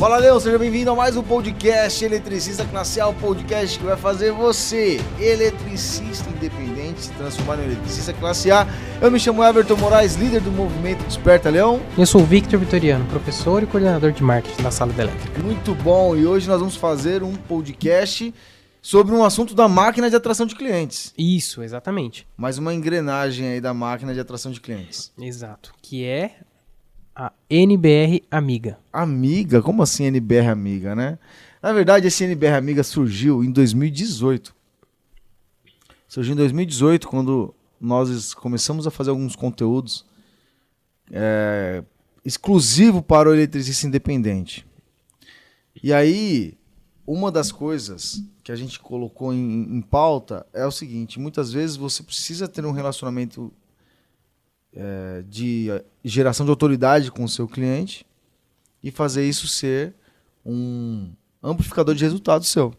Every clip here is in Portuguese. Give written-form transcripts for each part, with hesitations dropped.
Fala, Leão, seja bem-vindo a mais um podcast Eletricista Classe A, o podcast que vai fazer você, eletricista independente, se transformar em eletricista classe A. Eu me chamo Everton Moraes, líder do movimento Desperta Leão. Eu sou o Victor Vitoriano, professor e coordenador de marketing da Sala de Elétrica. Muito bom, e hoje nós vamos fazer um podcast sobre um assunto da máquina de atração de clientes. Isso, exatamente. Mais uma engrenagem aí da máquina de atração de clientes. Exato, que é a NBR Amiga. Amiga? Como assim NBR Amiga, né? Na verdade, esse NBR Amiga surgiu em 2018. Surgiu em 2018, quando nós começamos a fazer alguns conteúdos exclusivo para o eletricista independente. E aí, uma das coisas que a gente colocou em pauta é o seguinte: muitas vezes você precisa ter um relacionamento de geração de autoridade com o seu cliente e fazer isso ser um amplificador de resultado seu.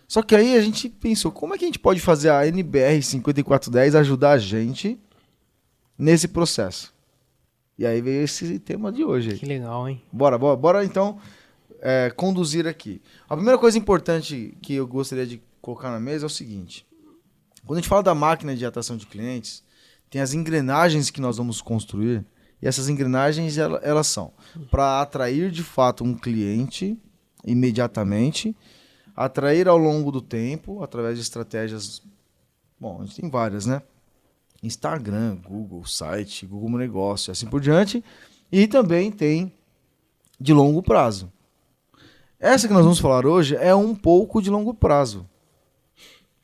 Só que aí a gente pensou, como é que a gente pode fazer a NBR 5410 ajudar a gente nesse processo? E aí veio esse tema de hoje. Que legal, hein? Bora então conduzir aqui. A primeira coisa importante que eu gostaria de colocar na mesa é o seguinte: quando a gente fala da máquina de atração de clientes, tem as engrenagens que nós vamos construir, e essas engrenagens elas são para atrair de fato um cliente imediatamente, atrair ao longo do tempo, através de estratégias, bom, a gente tem várias, né? Instagram, Google, site, Google Meu Negócio, assim por diante, e também tem de longo prazo. Essa que nós vamos falar hoje é um pouco de longo prazo,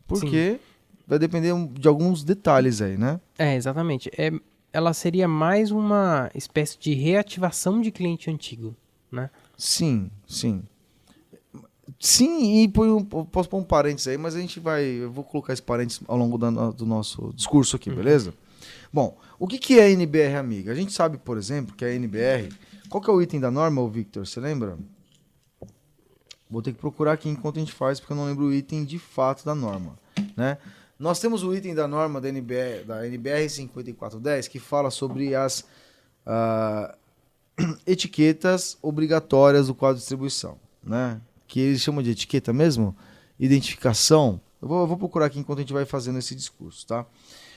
porque vai depender de alguns detalhes aí, né? Exatamente. Ela seria mais uma espécie de reativação de cliente antigo, né? Sim, e posso pôr um parênteses aí, mas eu vou colocar esse parênteses ao longo do nosso discurso aqui, beleza? Bom, o que é a NBR Amiga? A gente sabe, por exemplo, que a NBR... Qual que é o item da norma, Victor? Você lembra? Vou ter que procurar aqui enquanto a gente faz, porque eu não lembro o item de fato da norma, né? Nós temos o item da norma da NBR 5410, que fala sobre as etiquetas obrigatórias do quadro de distribuição, né? Que eles chamam de etiqueta mesmo, identificação. Eu vou procurar aqui enquanto a gente vai fazendo esse discurso, tá?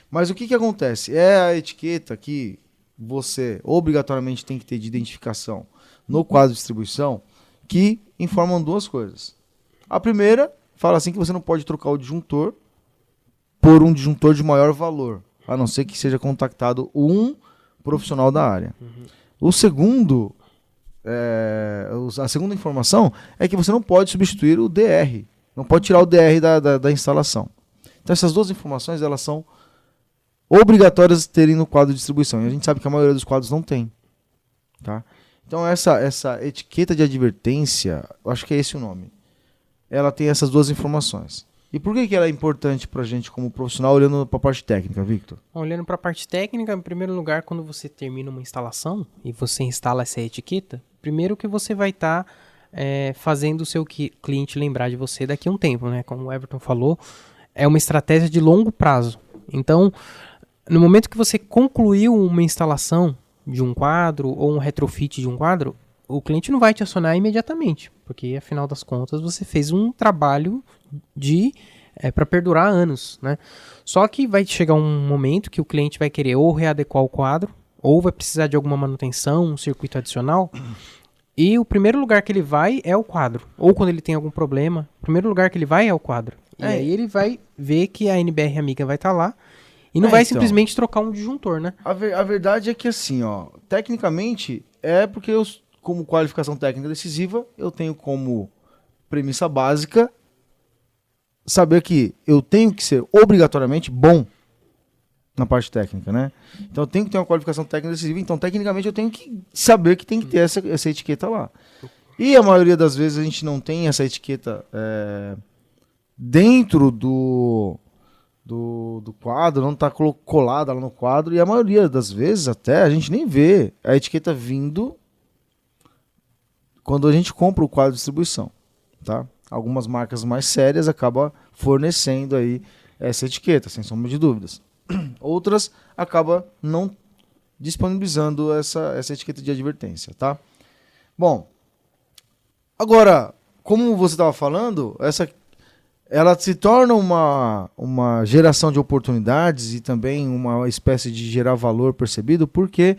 Mas o que acontece? É a etiqueta que você obrigatoriamente tem que ter de identificação no quadro de distribuição, que informam duas coisas. A primeira fala assim que você não pode trocar o disjuntor por um disjuntor de maior valor, a não ser que seja contactado um profissional da área. O segundo, a segunda informação é que você não pode substituir o DR, não pode tirar o DR da instalação. Então essas duas informações, elas são obrigatórias de terem no quadro de distribuição, e a gente sabe que a maioria dos quadros não tem, tá? Então essa etiqueta de advertência, eu acho que é esse o nome, ela tem essas duas informações. E por que ela é importante para a gente como profissional, olhando para a parte técnica, Victor? Olhando para a parte técnica, em primeiro lugar, quando você termina uma instalação e você instala essa etiqueta, primeiro que você vai estar fazendo o seu cliente lembrar de você daqui a um tempo, né? Como o Everton falou, é uma estratégia de longo prazo. Então, no momento que você concluiu uma instalação de um quadro ou um retrofit de um quadro, o cliente não vai te acionar imediatamente, porque afinal das contas você fez um trabalho para perdurar anos, né? Só que vai chegar um momento que o cliente vai querer ou readequar o quadro, ou vai precisar de alguma manutenção, um circuito adicional, e o primeiro lugar que ele vai é o quadro. Ou quando ele tem algum problema, o primeiro lugar que ele vai é o quadro. E aí ele vai ver que a NBR Amiga vai estar lá e não vai simplesmente trocar um disjuntor, né? A verdade é que assim, tecnicamente é porque como qualificação técnica decisiva, eu tenho como premissa básica saber que eu tenho que ser obrigatoriamente bom na parte técnica, né? Então eu tenho que ter uma qualificação técnica decisiva, então tecnicamente eu tenho que saber que tem que ter essa etiqueta lá. E a maioria das vezes a gente não tem essa etiqueta dentro do quadro, não está colada lá no quadro, e a maioria das vezes até a gente nem vê a etiqueta vindo quando a gente compra o quadro de distribuição, tá? Algumas marcas mais sérias acabam fornecendo aí essa etiqueta, sem sombra de dúvidas. Outras acabam não disponibilizando essa etiqueta de advertência, tá? Bom, Agora, como você estava falando, ela se torna uma geração de oportunidades e também uma espécie de gerar valor percebido, porque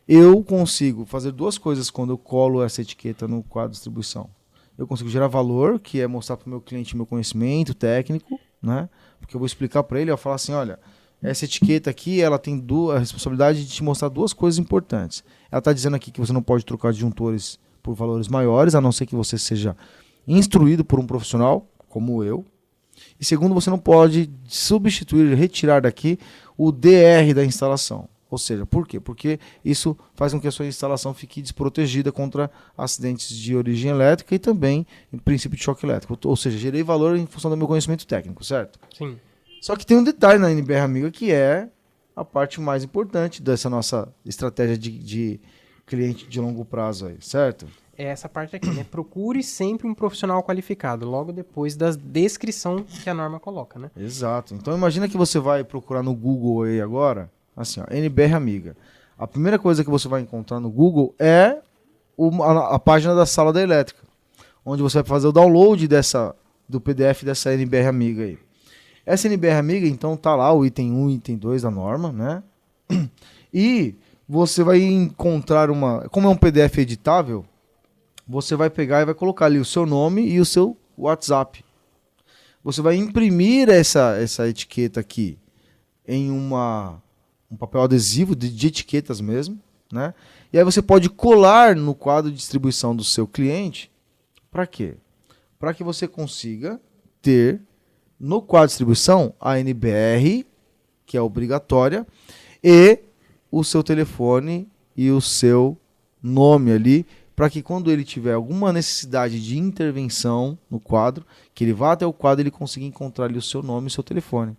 eu consigo fazer duas coisas quando eu colo essa etiqueta no quadro de distribuição. Eu consigo gerar valor, que é mostrar para o meu cliente meu conhecimento técnico, né? Porque eu vou explicar para ele, eu vou falar assim, olha, essa etiqueta aqui, ela tem a responsabilidade de te mostrar duas coisas importantes. Ela está dizendo aqui que você não pode trocar disjuntores por valores maiores, a não ser que você seja instruído por um profissional, como eu. E segundo, você não pode substituir, retirar daqui o DR da instalação. Ou seja, por quê? Porque isso faz com que a sua instalação fique desprotegida contra acidentes de origem elétrica e também em princípio de choque elétrico. Ou seja, gerei valor em função do meu conhecimento técnico, certo? Sim. Só que tem um detalhe na NBR Amiga que é a parte mais importante dessa nossa estratégia de cliente de longo prazo aí, certo? É essa parte aqui, né? Procure sempre um profissional qualificado, logo depois da descrição que a norma coloca, né? Exato. Então imagina que você vai procurar no Google aí agora, assim, ó, NBR Amiga. A primeira coisa que você vai encontrar no Google é a página da sala da elétrica, onde você vai fazer o download do PDF dessa NBR Amiga aí. Essa NBR Amiga, então, tá lá o item 1 e item 2 da norma, né? E você vai encontrar como é um PDF editável, você vai pegar e vai colocar ali o seu nome e o seu WhatsApp. Você vai imprimir essa etiqueta aqui em um papel adesivo de etiquetas mesmo, né? E aí você pode colar no quadro de distribuição do seu cliente. Para quê? Para que você consiga ter no quadro de distribuição a NBR, que é obrigatória, e o seu telefone e o seu nome ali, para que quando ele tiver alguma necessidade de intervenção no quadro, que ele vá até o quadro e ele consiga encontrar ali o seu nome e o seu telefone.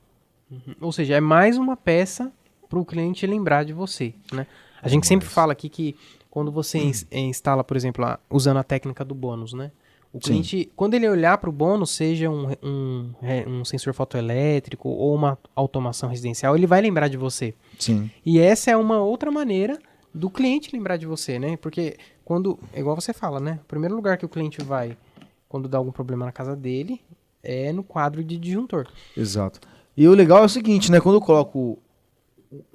Uhum. Ou seja, é mais uma peça para o cliente lembrar de você, né? A gente sempre fala aqui que quando você instala, por exemplo, usando a técnica do bônus, né? O cliente, quando ele olhar para o bônus, seja um sensor fotoelétrico ou uma automação residencial, ele vai lembrar de você. Sim. E essa é uma outra maneira do cliente lembrar de você, né? Porque igual você fala, né? O primeiro lugar que o cliente vai quando dá algum problema na casa dele é no quadro de disjuntor. Exato. E o legal é o seguinte, né? Quando eu coloco...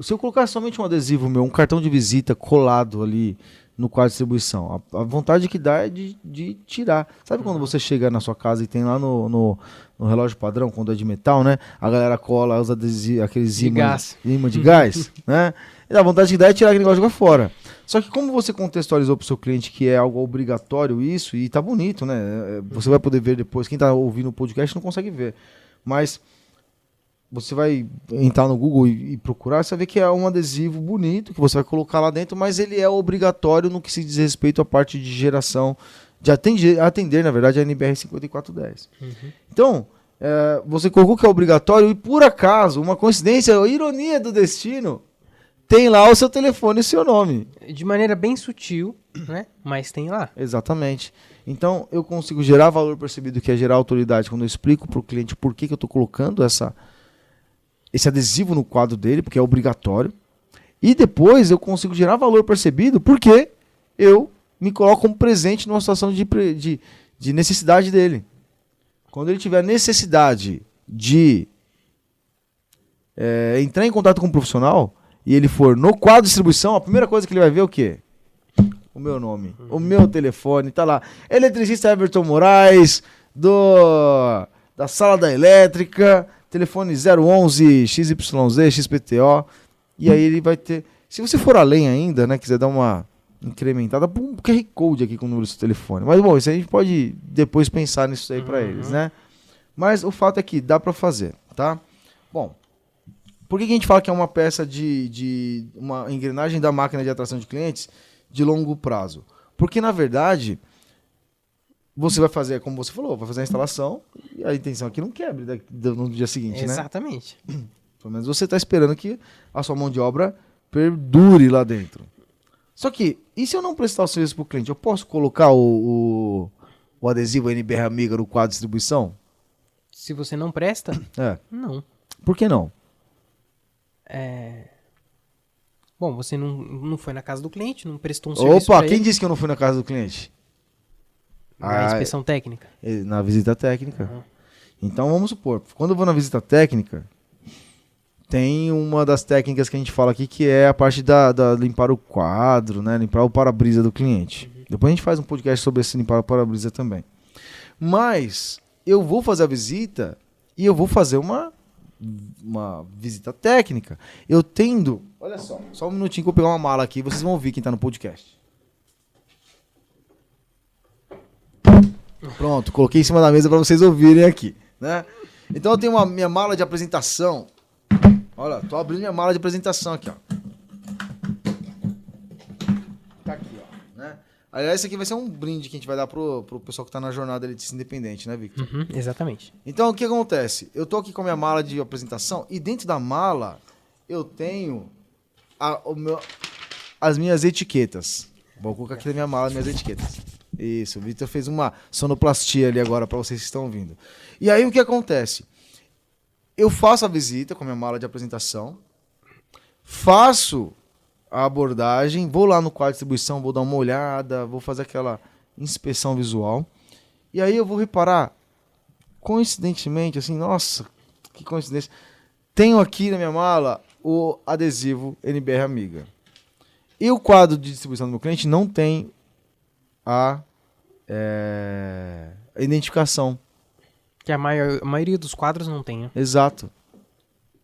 Se eu colocar somente um adesivo meu, um cartão de visita colado ali no quadro de distribuição, a vontade que dá é de tirar. Sabe quando você chega na sua casa e tem lá no relógio padrão, quando é de metal, né? A galera cola os adesivos, aqueles imãs de gás, né? E a vontade que dá é tirar aquele negócio de fora. Só que como você contextualizou para o seu cliente que é algo obrigatório isso, e tá bonito, né? Você vai poder ver depois. Quem tá ouvindo o podcast não consegue ver. Mas você vai entrar no Google e procurar, você vai ver que é um adesivo bonito que você vai colocar lá dentro, mas ele é obrigatório no que se diz respeito à parte de geração, de atender na verdade, a NBR 5410. Então, você colocou que é obrigatório e por acaso, uma coincidência, ironia do destino, tem lá o seu telefone e o seu nome. De maneira bem sutil, né? Mas tem lá. Exatamente. Então, eu consigo gerar valor percebido, que é gerar autoridade, quando eu explico para o cliente por que eu estou colocando esse adesivo no quadro dele, porque é obrigatório. E depois eu consigo gerar valor percebido porque eu me coloco como presente numa situação de necessidade dele. Quando ele tiver necessidade de entrar em contato com um profissional e ele for no quadro de distribuição, a primeira coisa que ele vai ver é o quê? O meu nome, o meu telefone, tá lá. Eletricista Everton Moraes, da sala da elétrica, telefone 011 XYZ XPTO, e aí ele vai ter, se você for além ainda, né, quiser dar uma incrementada, um QR Code aqui com o número do seu telefone, mas bom, isso a gente pode depois pensar nisso aí para eles, né, mas o fato é que dá para fazer, tá? Bom, por que a gente fala que é uma peça de uma engrenagem da máquina de atração de clientes de longo prazo? Porque na verdade você vai fazer, como você falou, vai fazer a instalação e a intenção é que não quebre no dia seguinte, Exatamente. né? Pelo menos você está esperando que a sua mão de obra perdure lá dentro. Só que, e se eu não prestar o serviço para o cliente? Eu posso colocar o adesivo NBR Amiga no quadro de distribuição? Se você não presta, não. Por que não? Bom, você não foi na casa do cliente, não prestou um serviço Opa, pra quem ele. disse que eu não fui na casa do cliente? Na inspeção técnica? Na visita técnica. Então, vamos supor, quando eu vou na visita técnica, tem uma das técnicas que a gente fala aqui, que é a parte da limpar o quadro, né? Limpar o para-brisa do cliente. Depois a gente faz um podcast sobre esse limpar o para-brisa também. Mas eu vou fazer a visita e eu vou fazer uma visita técnica. Eu tendo... Olha só um minutinho que eu vou pegar uma mala aqui, vocês vão ouvir quem está no podcast. Pronto, coloquei em cima da mesa para vocês ouvirem aqui, né? Então eu tenho minha mala de apresentação. Olha, tô abrindo minha mala de apresentação aqui, ó. Tá aqui, ó, né? Aliás, esse aqui vai ser um brinde que a gente vai dar pro pessoal que tá na jornada elitista independente, né, Victor? Exatamente. Então, o que acontece? Eu tô aqui com a minha mala de apresentação e dentro da mala eu tenho as minhas etiquetas. Vou colocar aqui na minha mala as minhas etiquetas. Isso, o Victor fez uma sonoplastia ali agora para vocês que estão ouvindo. E aí o que acontece? Eu faço a visita com a minha mala de apresentação, faço a abordagem, vou lá no quadro de distribuição, vou dar uma olhada, vou fazer aquela inspeção visual. E aí eu vou reparar, coincidentemente, assim, nossa, que coincidência, tenho aqui na minha mala o adesivo NBR Amiga. E o quadro de distribuição do meu cliente não tem a identificação. Que a maioria dos quadros não tem, né? Exato.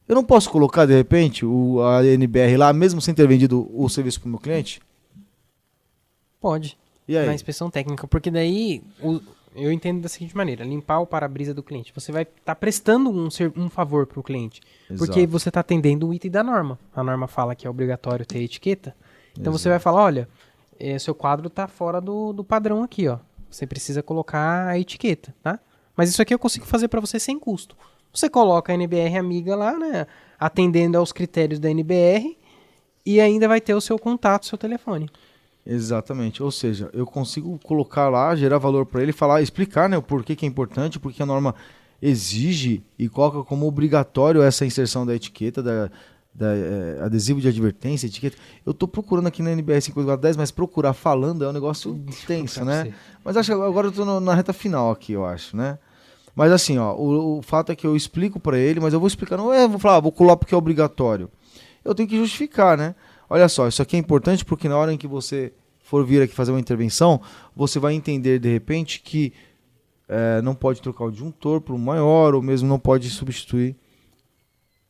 Eu não posso colocar, de repente, a NBR lá, mesmo sem ter vendido o serviço para o meu cliente? Pode. E aí? Na inspeção técnica, porque daí eu entendo da seguinte maneira: limpar o para-brisa do cliente. Você vai estar prestando um favor para o cliente. Exato. Porque você está atendendo o item da norma. A norma fala que é obrigatório ter etiqueta. Então você vai falar: olha, seu quadro está fora do padrão aqui, ó. Você precisa colocar a etiqueta, tá? Mas isso aqui eu consigo fazer para você sem custo. Você coloca a NBR Amiga lá, né? Atendendo aos critérios da NBR e ainda vai ter o seu contato, seu telefone. Exatamente. Ou seja, eu consigo colocar lá, gerar valor para ele, falar, explicar, né, o porquê que é importante, porque a norma exige e coloca como obrigatório essa inserção da etiqueta, adesivo de advertência, etiqueta. Eu tô procurando aqui na NBR 5410, mas procurar falando é um negócio tenso, né? Mas acho que agora eu tô na reta final aqui, eu acho, né? Mas assim, ó, o fato é que eu explico para ele, mas eu vou explicar, não vou falar, vou colar porque é obrigatório. Eu tenho que justificar, né? Olha só, isso aqui é importante porque na hora em que você for vir aqui fazer uma intervenção, você vai entender de repente que não pode trocar o disjuntor por um maior, ou mesmo não pode substituir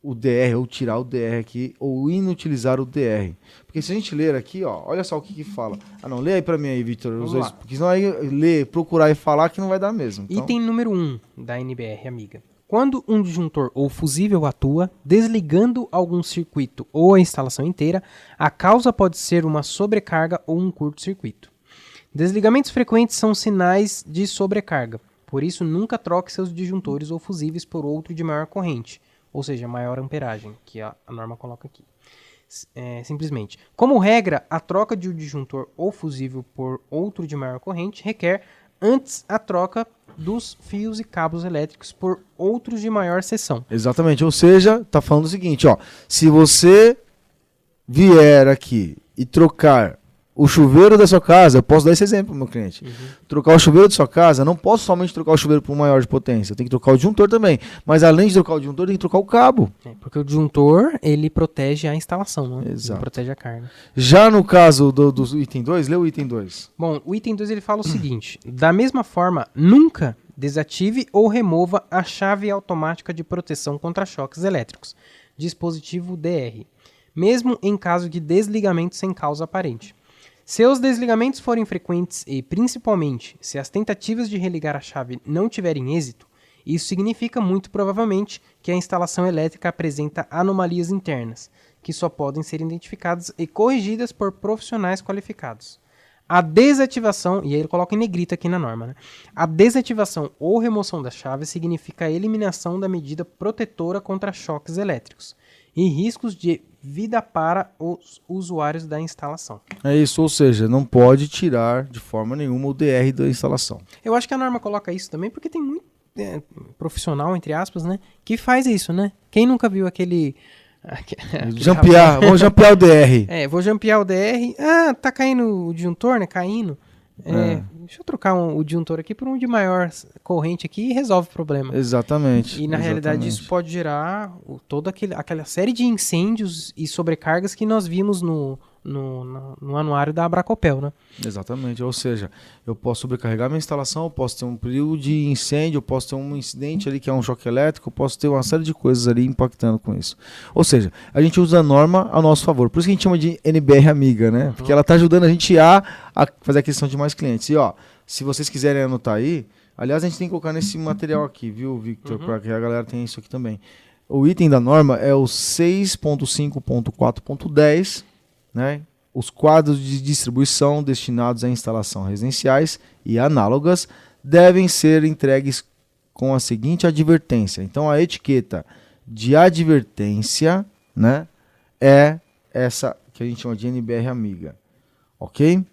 o DR, ou tirar o DR aqui, ou inutilizar o DR. Porque se a gente ler aqui, ó, olha só o que fala. Ah, não, lê aí pra mim aí, Victor. Porque senão aí ler, procurar e falar que não vai dar mesmo. Então... Item número 1 da NBR Amiga. Quando um disjuntor ou fusível atua, desligando algum circuito ou a instalação inteira, a causa pode ser uma sobrecarga ou um curto-circuito. Desligamentos frequentes são sinais de sobrecarga. Por isso, nunca troque seus disjuntores ou fusíveis por outro de maior corrente, ou seja, maior amperagem, que a norma coloca aqui. Simplesmente. Como regra, a troca de um disjuntor ou fusível por outro de maior corrente requer antes a troca dos fios e cabos elétricos por outros de maior seção. Exatamente, ou seja, tá falando o seguinte, ó, se você vier aqui e trocar o chuveiro da sua casa, eu posso dar esse exemplo pro meu cliente. Trocar o chuveiro da sua casa, não posso somente trocar o chuveiro por um maior de potência, eu tenho que trocar o disjuntor também. Mas além de trocar o disjuntor, eu tenho que trocar o cabo. Porque o disjuntor, ele protege a instalação, né? Exato. Ele protege a carga. Já no caso do item 2, lê o item 2. Bom, o item 2 ele fala o seguinte: da mesma forma, nunca desative ou remova a chave automática de proteção contra choques elétricos, dispositivo DR, mesmo em caso de desligamento sem causa aparente. Se os desligamentos forem frequentes e, principalmente, se as tentativas de religar a chave não tiverem êxito, isso significa muito provavelmente que a instalação elétrica apresenta anomalias internas, que só podem ser identificadas e corrigidas por profissionais qualificados. A desativação, e aí ele coloca em negrito aqui na norma, né? A desativação ou remoção da chave significa a eliminação da medida protetora contra choques elétricos e riscos de vida para os usuários da instalação. É isso, ou seja, não pode tirar de forma nenhuma o DR da instalação. Eu acho que a norma coloca isso também porque tem muito profissional, entre aspas, né, que faz isso, né? Quem nunca viu aquele Jampear, vamos jampear o DR. Vou jampear o DR. Ah, tá caindo o disjuntor, né? Caindo. deixa eu trocar o disjuntor aqui por um de maior corrente aqui e resolve o problema. Exatamente. E na realidade isso pode gerar toda aquela série de incêndios e sobrecargas que nós vimos no anuário da Abracopel, né? Exatamente, ou seja, eu posso sobrecarregar minha instalação, eu posso ter um período de incêndio, eu posso ter um incidente ali que é um choque elétrico, eu posso ter uma série de coisas ali impactando com isso. Ou seja, a gente usa a norma a nosso favor, por isso que a gente chama de NBR amiga, né? Porque ela está ajudando a gente a fazer a aquisição de mais clientes. E ó, se vocês quiserem anotar aí, aliás a gente tem que colocar nesse material aqui, viu, Victor, para que a galera tenha isso aqui também. O item da norma é o 6.5.4.10, né? Os quadros de distribuição destinados à instalação residenciais e análogas devem ser entregues com a seguinte advertência. Então, a etiqueta de advertência, né, é essa que a gente chama de NBR amiga. Ok? Deixa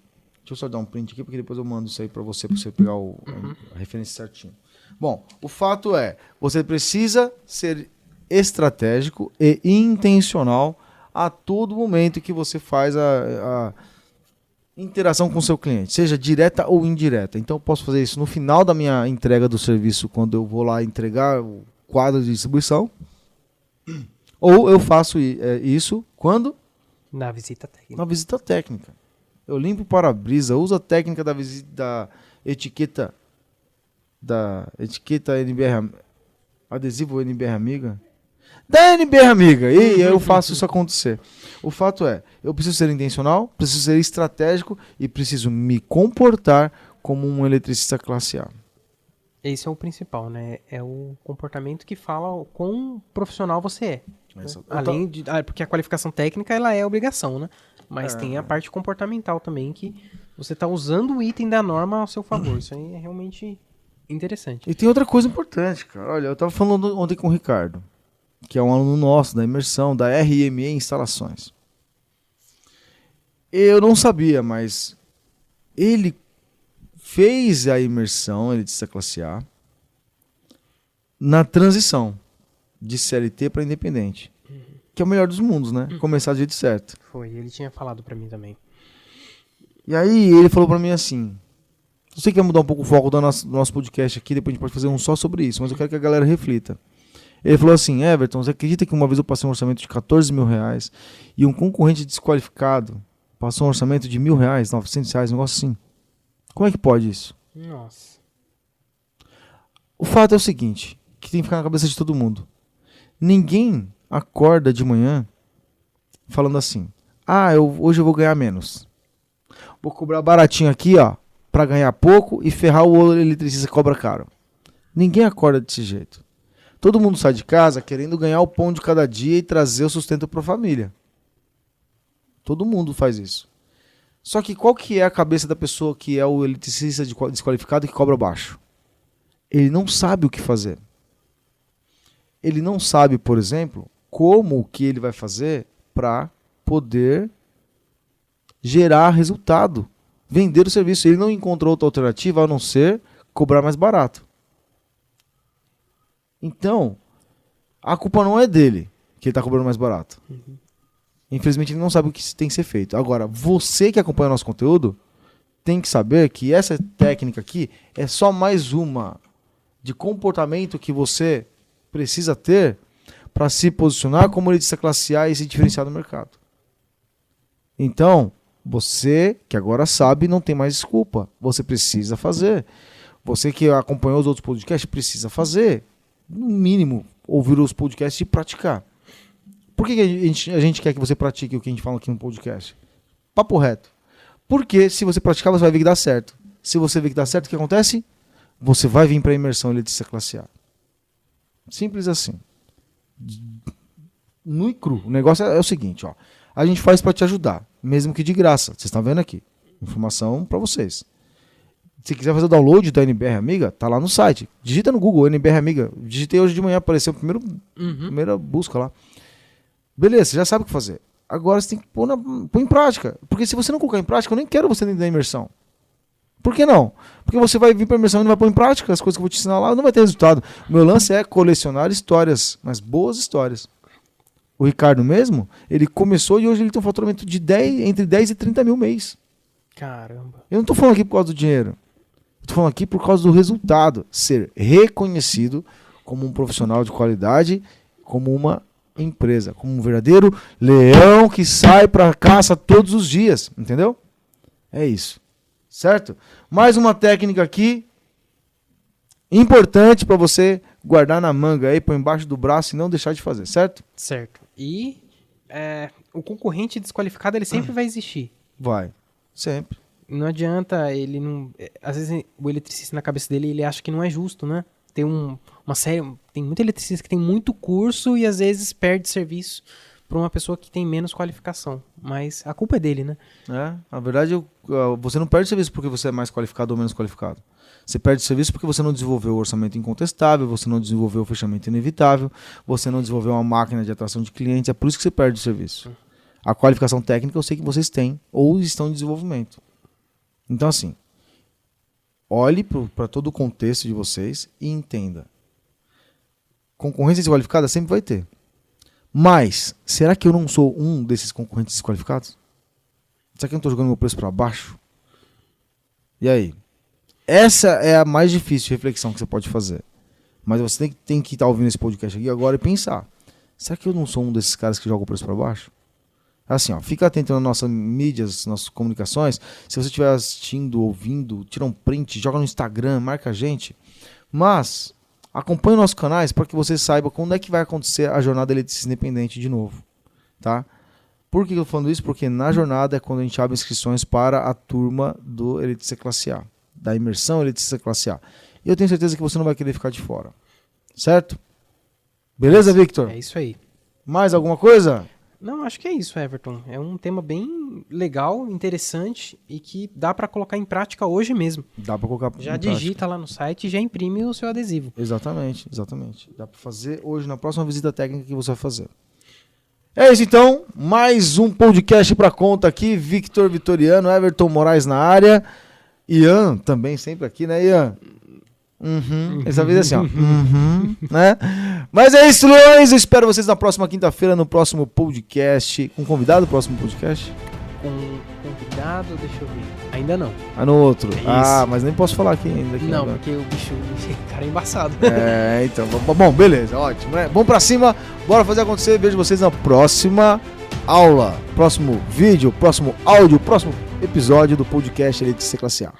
eu só dar um print aqui, porque depois eu mando isso aí para você pegar a referência certinho. Bom, o fato é, você precisa ser estratégico e intencional a todo momento que você faz a interação com o seu cliente, seja direta ou indireta. Então eu posso fazer isso no final da minha entrega do serviço, quando eu vou lá entregar o quadro de distribuição, ou eu faço isso quando? Na visita técnica. Na visita técnica. Eu limpo o para-brisa, uso a técnica da etiqueta NBR, adesivo NBR amiga. Da NBR amiga, e eu faço isso acontecer. O fato é, eu preciso ser intencional, preciso ser estratégico e preciso me comportar como um eletricista classe A. Esse é o principal, né? É o comportamento que fala o quão profissional você é. Né? Além de, porque a qualificação técnica ela é obrigação, né? Mas tem a parte comportamental também, que você está usando o item da norma ao seu favor. Isso aí é realmente interessante. E tem outra coisa importante, cara. Olha, eu estava falando ontem com o Ricardo, que é um aluno nosso da imersão, da RME Instalações. Eu não sabia, mas ele fez a imersão, ele disse a classe A, na transição de CLT para independente. Que é o melhor dos mundos, né? Começar do jeito certo. Foi, ele tinha falado para mim também. E aí ele falou para mim assim, você quer mudar um pouco o foco do nosso podcast aqui, depois a gente pode fazer um só sobre isso, mas eu quero que a galera reflita. Ele falou assim, Everton, você acredita que uma vez eu passei um orçamento de R$14 mil e um concorrente desqualificado passou um orçamento de R$1.000, R$900, um negócio assim? Como é que pode isso? Nossa. O fato é o seguinte, que tem que ficar na cabeça de todo mundo. Ninguém acorda de manhã falando assim, hoje eu vou ganhar menos. Vou cobrar baratinho aqui, ó, para ganhar pouco e ferrar o outro eletricista que cobra caro. Ninguém acorda desse jeito. Todo mundo sai de casa querendo ganhar o pão de cada dia e trazer o sustento para a família. Todo mundo faz isso. Só que qual que é a cabeça da pessoa que é o eletricista desqualificado que cobra baixo? Ele não sabe o que fazer. Ele não sabe, por exemplo, como que ele vai fazer para poder gerar resultado, vender o serviço. Ele não encontrou outra alternativa a não ser cobrar mais barato. Então, a culpa não é dele, que ele está cobrando mais barato. Infelizmente, ele não sabe o que tem que ser feito. Agora, você que acompanha o nosso conteúdo, tem que saber que essa técnica aqui é só mais uma de comportamento que você precisa ter para se posicionar como eletricista classe A e se diferenciar no mercado. Então, você que agora sabe, não tem mais desculpa. Você precisa fazer. Você que acompanhou os outros podcasts, precisa fazer. No mínimo, ouvir os podcasts e praticar. Por que a gente quer que você pratique o que a gente fala aqui no podcast? Papo reto. Porque se você praticar, você vai ver que dá certo. Se você ver que dá certo, o que acontece? Você vai vir para a imersão eletricista classe A. Simples assim. Nu e cru. O negócio é o seguinte, ó. A gente faz para te ajudar, mesmo que de graça. Vocês estão vendo aqui. Informação para vocês. Se quiser fazer o download da NBR Amiga, tá lá no site. Digita no Google, NBR Amiga. Digitei hoje de manhã, apareceu a primeira busca lá. Beleza, você já sabe o que fazer. Agora você tem que pôr em prática. Porque se você não colocar em prática, eu nem quero você dentro da imersão. Por que não? Porque você vai vir para a imersão e não vai pôr em prática as coisas que eu vou te ensinar lá, não vai ter resultado. O meu lance é colecionar histórias, mas boas histórias. O Ricardo mesmo, ele começou e hoje ele tem um faturamento de entre 10 e 30 mil mês. Caramba. Eu não estou falando aqui por causa do dinheiro. Eu tô falando aqui por causa do resultado. Ser reconhecido como um profissional de qualidade, como uma empresa, como um verdadeiro leão que sai pra caça todos os dias. Entendeu? É isso. Certo? Mais uma técnica aqui importante para você guardar na manga aí, por embaixo do braço e não deixar de fazer, certo? Certo. E o concorrente desqualificado, ele sempre vai existir. Vai. Sempre. Não adianta ele não... Às vezes o eletricista na cabeça dele, ele acha que não é justo, né? Tem uma série... Tem muito eletricista que tem muito curso e às vezes perde serviço para uma pessoa que tem menos qualificação. Mas a culpa é dele, né? Na verdade, você não perde serviço porque você é mais qualificado ou menos qualificado. Você perde serviço porque você não desenvolveu o orçamento incontestável, você não desenvolveu o fechamento inevitável, você não desenvolveu uma máquina de atração de clientes, é por isso que você perde o serviço. A qualificação técnica eu sei que vocês têm ou estão em desenvolvimento. Então assim, olhe para todo o contexto de vocês e entenda. Concorrência desqualificada sempre vai ter. Mas, será que eu não sou um desses concorrentes desqualificados? Será que eu não estou jogando meu preço para baixo? E aí? Essa é a mais difícil reflexão que você pode fazer. Mas você tem que estar ouvindo esse podcast aqui agora e pensar. Será que eu não sou um desses caras que joga o preço para baixo? Assim, ó, fica atento nas nossas mídias, nas nossas comunicações. Se você estiver assistindo, ouvindo, tira um print, joga no Instagram, marca a gente. Mas acompanhe nossos canais para que você saiba quando é que vai acontecer a jornada eletricista independente de novo. Tá? Por que eu tô falando isso? Porque na jornada é quando a gente abre inscrições para a turma do Eletricista Classe A. Da imersão Eletricista Classe A. E eu tenho certeza que você não vai querer ficar de fora. Certo? Beleza, Victor? É isso aí. Mais alguma coisa? Não, acho que é isso, Everton. É um tema bem legal, interessante e que dá para colocar em prática hoje mesmo. Dá para colocar já digita lá no site e já imprime o seu adesivo. Exatamente, exatamente. Dá para fazer hoje na próxima visita técnica que você vai fazer. É isso então, mais um podcast para conta aqui, Victor Vitoriano, Everton Moraes na área, Ian também sempre aqui, né, Ian? Essa vez assim, ó. Né? Mas é isso, leões. Eu espero vocês na próxima quinta-feira, no próximo podcast. Com convidado, próximo podcast? Com convidado, deixa eu ver. Ainda não. No outro. Isso. Mas nem posso falar aqui ainda. Não, porque o cara é embaçado. Então. Bom, beleza, ótimo, né? Vamos pra cima, bora fazer acontecer. Vejo vocês na próxima aula, próximo vídeo, próximo áudio, próximo episódio do podcast Eletricista Classe A.